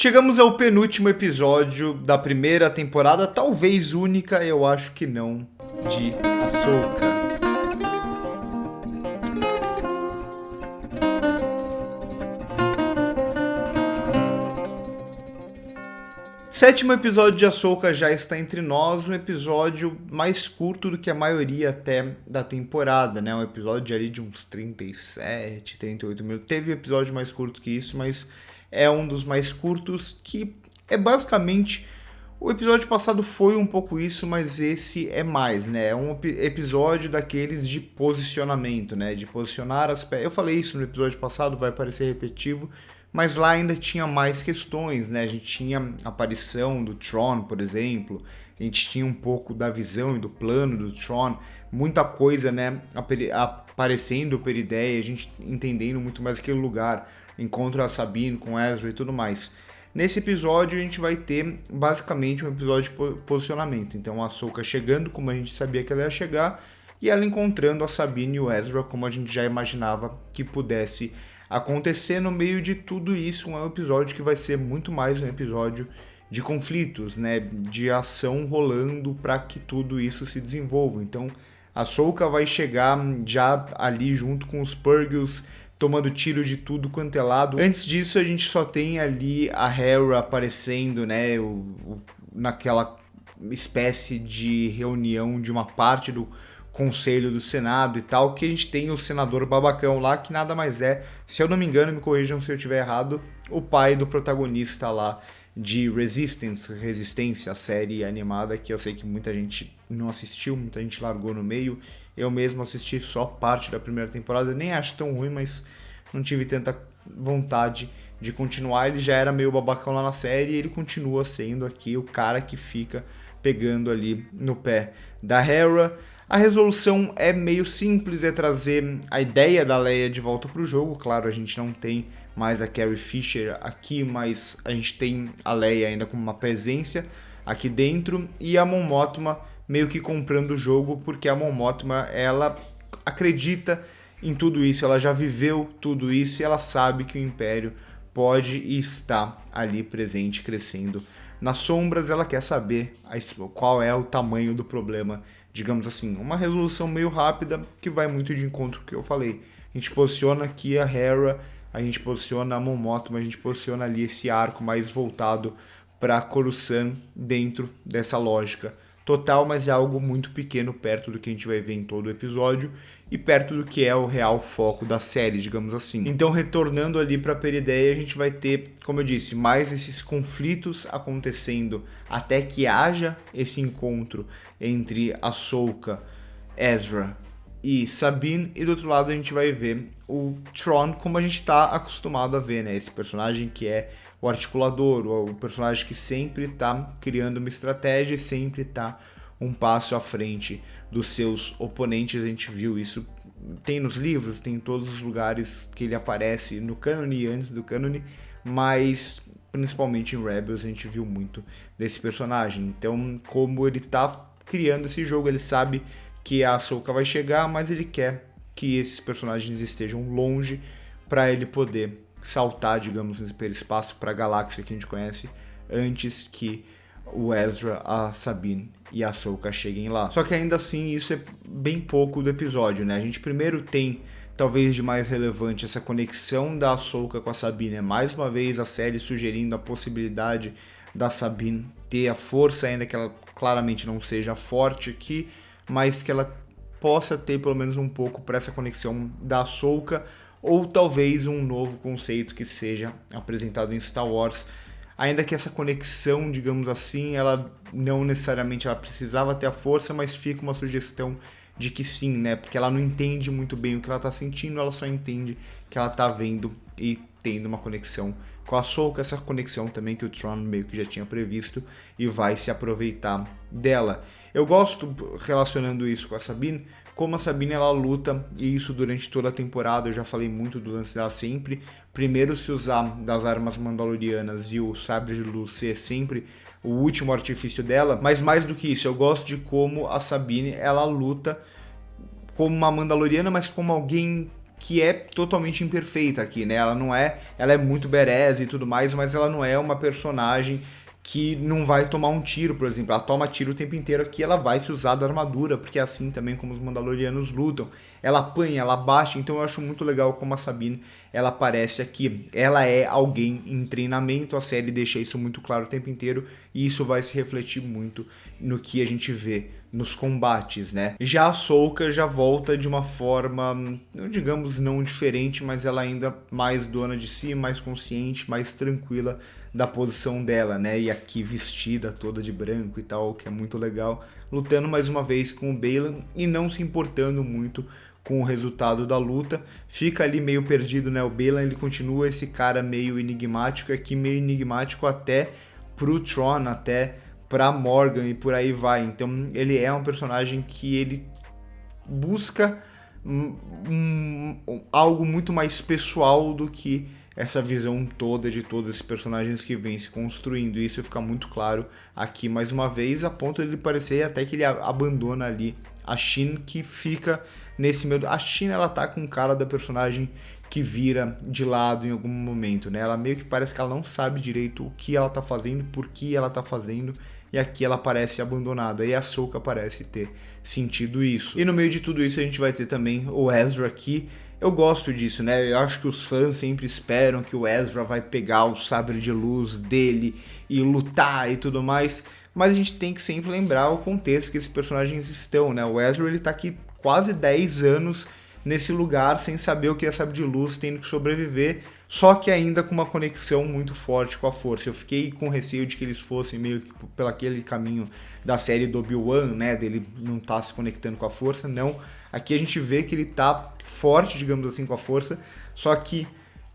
Chegamos ao penúltimo episódio da primeira temporada, talvez única, eu acho que não, de Ahsoka. Sétimo episódio de Ahsoka já está entre nós, um episódio mais curto do que a maioria até da temporada, né? Um episódio ali de uns 37, 38 minutos. Teve episódio mais curto que isso, mas é um dos mais curtos, que é basicamente... O episódio passado foi um pouco isso, mas esse é mais, né? É um episódio daqueles de posicionamento, né? De posicionar as peças. Eu falei isso no episódio passado, vai parecer repetitivo, mas lá ainda tinha mais questões, né? A gente tinha a aparição do Thrawn, por exemplo, a gente tinha um pouco da visão e do plano do Thrawn, muita coisa, né? Aparecendo per ideia, a gente entendendo muito mais aquele lugar, encontro a Sabine com Ezra e tudo mais. Nesse episódio a gente vai ter basicamente um episódio de posicionamento, então a Ahsoka chegando como a gente sabia que ela ia chegar, e ela encontrando a Sabine e o Ezra como a gente já imaginava que pudesse acontecer. No meio de tudo isso, é um episódio que vai ser muito mais um episódio de conflitos, né, de ação rolando para que tudo isso se desenvolva. Então a Ahsoka vai chegar já ali junto com os Purgils, tomando tiro de tudo quanto é lado. Antes disso, a gente só tem ali a Hera aparecendo, né, naquela espécie de reunião de uma parte do Conselho do Senado e tal, que a gente tem o senador babacão lá, que nada mais é, se eu não me engano, me corrijam se eu estiver errado, o pai do protagonista lá de Resistência, a série animada, que eu sei que muita gente não assistiu, muita gente largou no meio. Eu mesmo assisti só parte da primeira temporada, nem acho tão ruim, mas não tive tanta vontade de continuar. Ele já era meio babacão lá na série e ele continua sendo aqui o cara que fica pegando ali no pé da Hera. A resolução é meio simples, é trazer a ideia da Leia de volta pro jogo. Claro, a gente não tem mais a Carrie Fisher aqui, mas a gente tem a Leia ainda como uma presença aqui dentro, e a Mon Mothma meio que comprando o jogo, porque a Mon Mothma, ela acredita em tudo isso, ela já viveu tudo isso e ela sabe que o Império pode e está ali presente, crescendo nas sombras. Ela quer saber qual é o tamanho do problema, digamos assim. Uma resolução meio rápida que vai muito de encontro com o que eu falei. A gente posiciona aqui a Hera, a gente posiciona a Mon Mothma, a gente posiciona ali esse arco mais voltado para Coruscant dentro dessa lógica total, mas é algo muito pequeno perto do que a gente vai ver em todo o episódio e perto do que é o real foco da série, digamos assim. Então, retornando ali para a Perideia, a gente vai ter, como eu disse, mais esses conflitos acontecendo até que haja esse encontro entre Ahsoka, Ezra e Sabine, e do outro lado a gente vai ver o Thrawn como a gente está acostumado a ver, né? Esse personagem que é o articulador, o personagem que sempre está criando uma estratégia e sempre está um passo à frente dos seus oponentes. A gente viu isso, tem nos livros, tem em todos os lugares que ele aparece, no cânone e antes do cânone, mas principalmente em Rebels a gente viu muito desse personagem. Então, como ele está criando esse jogo, ele sabe que a Ahsoka vai chegar, mas ele quer que esses personagens estejam longe para ele poder saltar, digamos, no hiperespaço para a galáxia que a gente conhece, antes que o Ezra, a Sabine e a Ahsoka cheguem lá. Só que ainda assim isso é bem pouco do episódio, né? A gente primeiro tem, talvez de mais relevante, essa conexão da Ahsoka com a Sabine. Mais uma vez a série sugerindo a possibilidade da Sabine ter a força, ainda que ela claramente não seja forte aqui, mas que ela possa ter pelo menos um pouco para essa conexão da Ahsoka, ou talvez um novo conceito que seja apresentado em Star Wars, ainda que essa conexão, digamos assim, ela não necessariamente ela precisava ter a força, mas fica uma sugestão de que sim, né? Porque ela não entende muito bem o que ela tá sentindo, ela só entende que ela tá vendo e tendo uma conexão com a Ahsoka, essa conexão também que o Thrawn meio que já tinha previsto e vai se aproveitar dela. Eu gosto, relacionando isso com a Sabine, como a Sabine ela luta, e isso durante toda a temporada, eu já falei muito do lance dela sempre, primeiro se usar das armas mandalorianas e o sabre de luz ser sempre o último artifício dela, mas mais do que isso, eu gosto de como a Sabine ela luta como uma mandaloriana, mas como alguém que é totalmente imperfeita aqui, né? Ela é muito badass e tudo mais, mas ela não é uma personagem que não vai tomar um tiro, por exemplo. Ela toma tiro o tempo inteiro aqui, ela vai se usar da armadura, porque é assim também como os Mandalorianos lutam. Ela apanha, ela bate, então eu acho muito legal como a Sabine, ela aparece aqui. Ela é alguém em treinamento, a série deixa isso muito claro o tempo inteiro, e isso vai se refletir muito no que a gente vê nos combates, né? Já a Ahsoka já volta de uma forma, digamos, não diferente, mas ela ainda mais dona de si, mais consciente, mais tranquila da posição dela, né? E aqui vestida toda de branco e tal, que é muito legal, lutando mais uma vez com o Baylan e não se importando muito com o resultado da luta. Fica ali meio perdido, né? O Baylan, ele continua esse cara meio enigmático, aqui meio enigmático até pro Thrawn, até pra Morgan e por aí vai. Então ele é um personagem que ele busca algo muito mais pessoal do que essa visão toda de todos esses personagens que vem se construindo. E isso fica muito claro aqui mais uma vez, a ponto de ele parecer até que ele abandona ali a Shin, que fica nesse meio. A Shin, ela tá com cara da personagem que vira de lado em algum momento, né? Ela meio que parece que ela não sabe direito o que ela tá fazendo, por que ela tá fazendo, e aqui ela parece abandonada, e a Ahsoka parece ter sentido isso. E no meio de tudo isso a gente vai ter também o Ezra aqui. Eu gosto disso, né? Eu acho que os fãs sempre esperam que o Ezra vai pegar o sabre de luz dele e lutar e tudo mais, mas a gente tem que sempre lembrar o contexto que esses personagens estão, né? O Ezra, ele tá aqui quase 10 anos nesse lugar sem saber o que é sabre de luz, tendo que sobreviver, só que ainda com uma conexão muito forte com a força. Eu fiquei com receio de que eles fossem meio que pelo aquele caminho da série do Obi-Wan, né, dele não estar se conectando com a força. Não, aqui a gente vê que ele tá forte, digamos assim, com a força, só que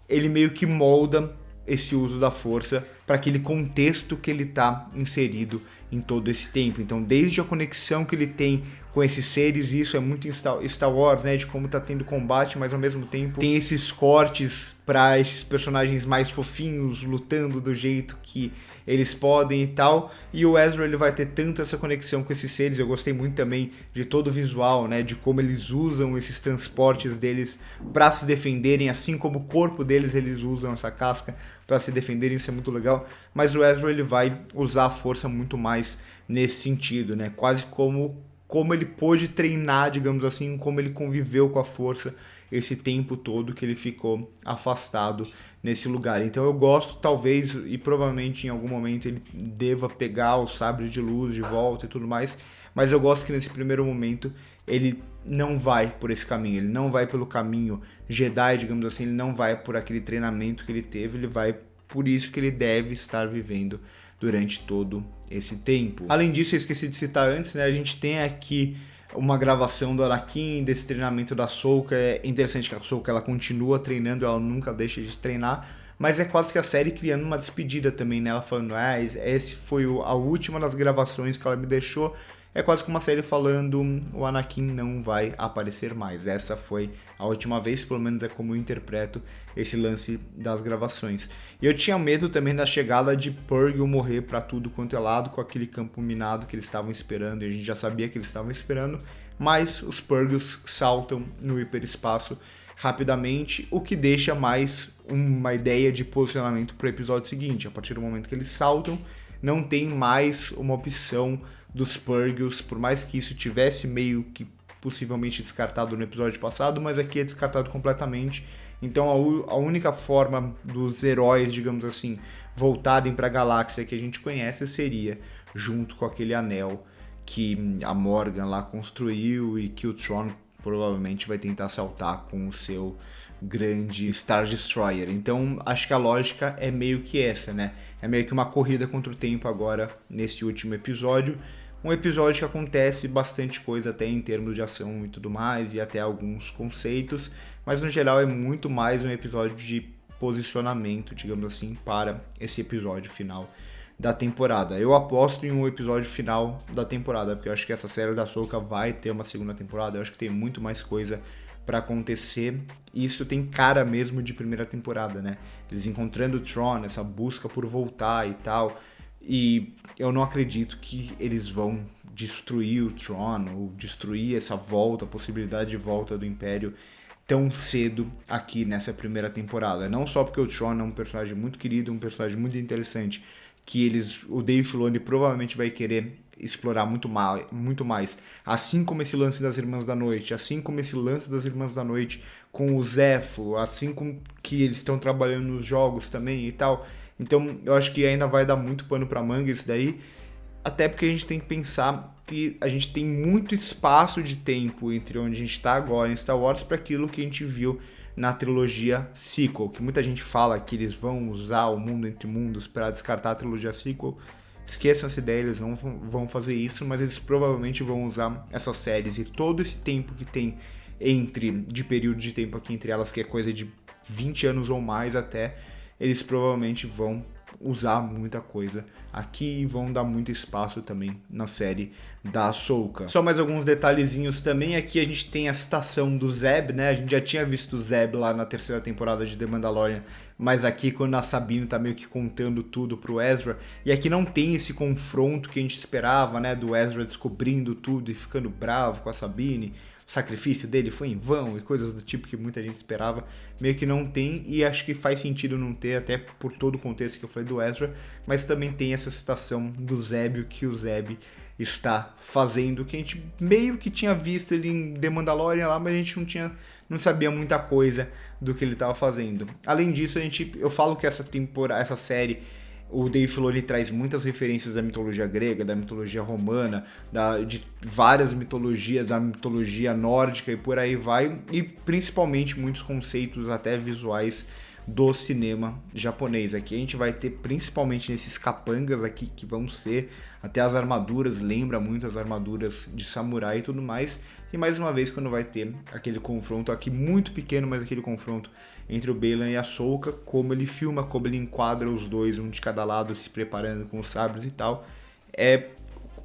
ele meio que molda esse uso da força para aquele contexto que ele tá inserido em todo esse tempo. Então, desde a conexão que ele tem com esses seres, isso é muito em Star Wars, né, de como tá tendo combate, mas ao mesmo tempo tem esses cortes para esses personagens mais fofinhos lutando do jeito que eles podem e tal, e o Ezra, ele vai ter tanto essa conexão com esses seres. Eu gostei muito também de todo o visual, né, de como eles usam esses transportes deles para se defenderem, assim como o corpo deles, eles usam essa casca para se defenderem, isso é muito legal. Mas o Ezra, ele vai usar a força muito mais nesse sentido, né, quase como ele pôde treinar, digamos assim, como ele conviveu com a força esse tempo todo que ele ficou afastado nesse lugar. Então eu gosto, talvez, e provavelmente em algum momento ele deva pegar o sabre de luz de volta e tudo mais, mas eu gosto que nesse primeiro momento ele não vai por esse caminho, ele não vai pelo caminho Jedi, digamos assim, ele não vai por aquele treinamento que ele teve, ele vai por isso que ele deve estar vivendo durante todo esse tempo. Além disso, eu esqueci de citar antes, né, a gente tem aqui uma gravação do Anakin, desse treinamento da Ahsoka. É interessante que a Ahsoka, ela continua treinando, ela nunca deixa de treinar, mas é quase que a série criando uma despedida também, né, ela falando, esse foi a última das gravações que ela me deixou. É quase que uma série falando, o Anakin não vai aparecer mais. Essa foi a última vez, pelo menos é como eu interpreto esse lance das gravações. E eu tinha medo também da chegada de Purrgil morrer pra tudo quanto é lado, com aquele campo minado que eles estavam esperando, e a gente já sabia que eles estavam esperando, mas os Purrgils saltam no hiperespaço rapidamente, o que deixa mais uma ideia de posicionamento pro episódio seguinte. A partir do momento que eles saltam, não tem mais uma opção dos Purrgils, por mais que isso tivesse meio que possivelmente descartado no episódio passado, mas aqui é descartado completamente. Então a única forma dos heróis, digamos assim, voltarem para a galáxia que a gente conhece seria junto com aquele anel que a Morgan lá construiu e que o Thrawn provavelmente vai tentar saltar com o seu grande Star Destroyer. Então acho que a lógica é meio que essa, né? É meio que uma corrida contra o tempo agora nesse último episódio. Um episódio que acontece bastante coisa até em termos de ação e tudo mais, e até alguns conceitos, mas no geral é muito mais um episódio de posicionamento, digamos assim, para esse episódio final da temporada. Eu aposto em um episódio final da temporada, porque eu acho que essa série da Ahsoka vai ter uma segunda temporada, eu acho que tem muito mais coisa para acontecer. Isso tem cara mesmo de primeira temporada, né? Eles encontrando o Thrawn, essa busca por voltar e tal. E eu não acredito que eles vão destruir o Thrawn ou destruir essa volta, a possibilidade de volta do Império tão cedo aqui nessa primeira temporada. Não só porque o Sean é um personagem muito querido, um personagem muito interessante, que o Dave Filoni provavelmente vai querer explorar muito mais, assim como esse lance das Irmãs da Noite, assim como esse lance das Irmãs da Noite com o Zefo, assim como que eles estão trabalhando nos jogos também e tal. Então eu acho que ainda vai dar muito pano pra manga isso daí, até porque a gente tem que pensar que a gente tem muito espaço de tempo entre onde a gente está agora em Star Wars para aquilo que a gente viu na trilogia sequel, que muita gente fala que eles vão usar o Mundo Entre Mundos para descartar a trilogia sequel. Esqueçam essa ideia, eles não vão fazer isso, mas eles provavelmente vão usar essas séries e todo esse tempo que tem de período de tempo aqui entre elas, que é coisa de 20 anos ou mais até, eles provavelmente vão usar muita coisa aqui e vão dar muito espaço também na série da Ahsoka. Só mais alguns detalhezinhos também, aqui a gente tem a citação do Zeb, né? A gente já tinha visto o Zeb lá na terceira temporada de The Mandalorian, mas aqui quando a Sabine tá meio que contando tudo pro Ezra, e aqui não tem esse confronto que a gente esperava, né? Do Ezra descobrindo tudo e ficando bravo com a Sabine, o sacrifício dele foi em vão e coisas do tipo que muita gente esperava, meio que não tem, e acho que faz sentido não ter, até por todo o contexto que eu falei do Ezra, mas também tem essa citação do Zeb, o que o Zeb está fazendo, que a gente meio que tinha visto ele em The Mandalorian lá, mas a gente não sabia muita coisa do que ele estava fazendo. Além disso, eu falo que essa série, o Dave Filoni traz muitas referências da mitologia grega, da mitologia romana, de várias mitologias, da mitologia nórdica e por aí vai, e principalmente muitos conceitos até visuais do cinema japonês. Aqui a gente vai ter principalmente nesses capangas aqui, que vão ser até as armaduras, lembra muito as armaduras de samurai e tudo mais, e mais uma vez quando vai ter aquele confronto aqui muito pequeno, mas aquele confronto entre o Baylan e a Ahsoka, como ele filma, como ele enquadra os dois, um de cada lado, se preparando com os sabres e tal, é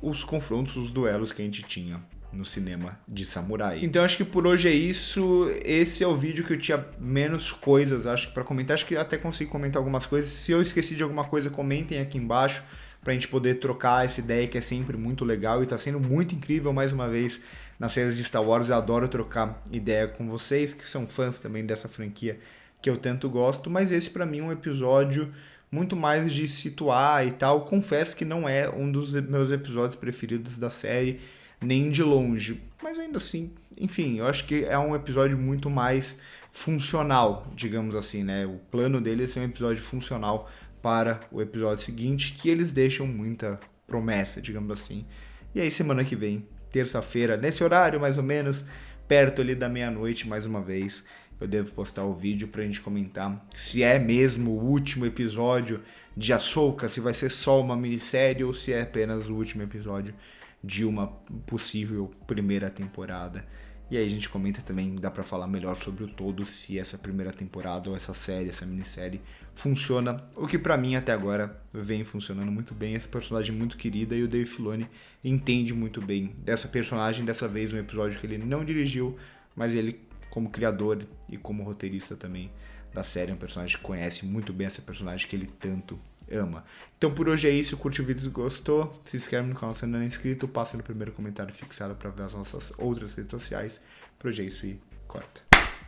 os confrontos, os duelos que a gente tinha no cinema de samurai. Então acho que por hoje é isso. Esse é o vídeo que eu tinha menos coisas, acho, para comentar. Acho que até consegui comentar algumas coisas. Se eu esqueci de alguma coisa, comentem aqui embaixo pra gente poder trocar essa ideia, que é sempre muito legal e tá sendo muito incrível mais uma vez nas séries de Star Wars. Eu adoro trocar ideia com vocês, que são fãs também dessa franquia que eu tanto gosto, mas esse pra mim é um episódio muito mais de situar e tal. Confesso que não é um dos meus episódios preferidos da série, nem de longe, mas ainda assim, enfim, eu acho que é um episódio muito mais funcional, digamos assim, né? O plano dele é ser um episódio funcional para o episódio seguinte, que eles deixam muita promessa, digamos assim. E aí semana que vem, terça-feira, nesse horário mais ou menos, perto ali da meia-noite, mais uma vez, eu devo postar o vídeo pra gente comentar se é mesmo o último episódio de Ahsoka, se vai ser só uma minissérie ou se é apenas o último episódio de uma possível primeira temporada. E aí a gente comenta também, dá pra falar melhor sobre o todo, se essa primeira temporada ou essa série, essa minissérie funciona, o que pra mim até agora vem funcionando muito bem. Essa personagem muito querida, e o Dave Filoni entende muito bem dessa personagem, dessa vez um episódio que ele não dirigiu, mas ele, como criador e como roteirista também da série, é um personagem que conhece muito bem essa personagem que ele tanto ama. Então por hoje é isso, curte o vídeo se gostou, se inscreve no canal se ainda não é inscrito, passa no primeiro comentário fixado para ver as nossas outras redes sociais. Por hoje é isso e corta.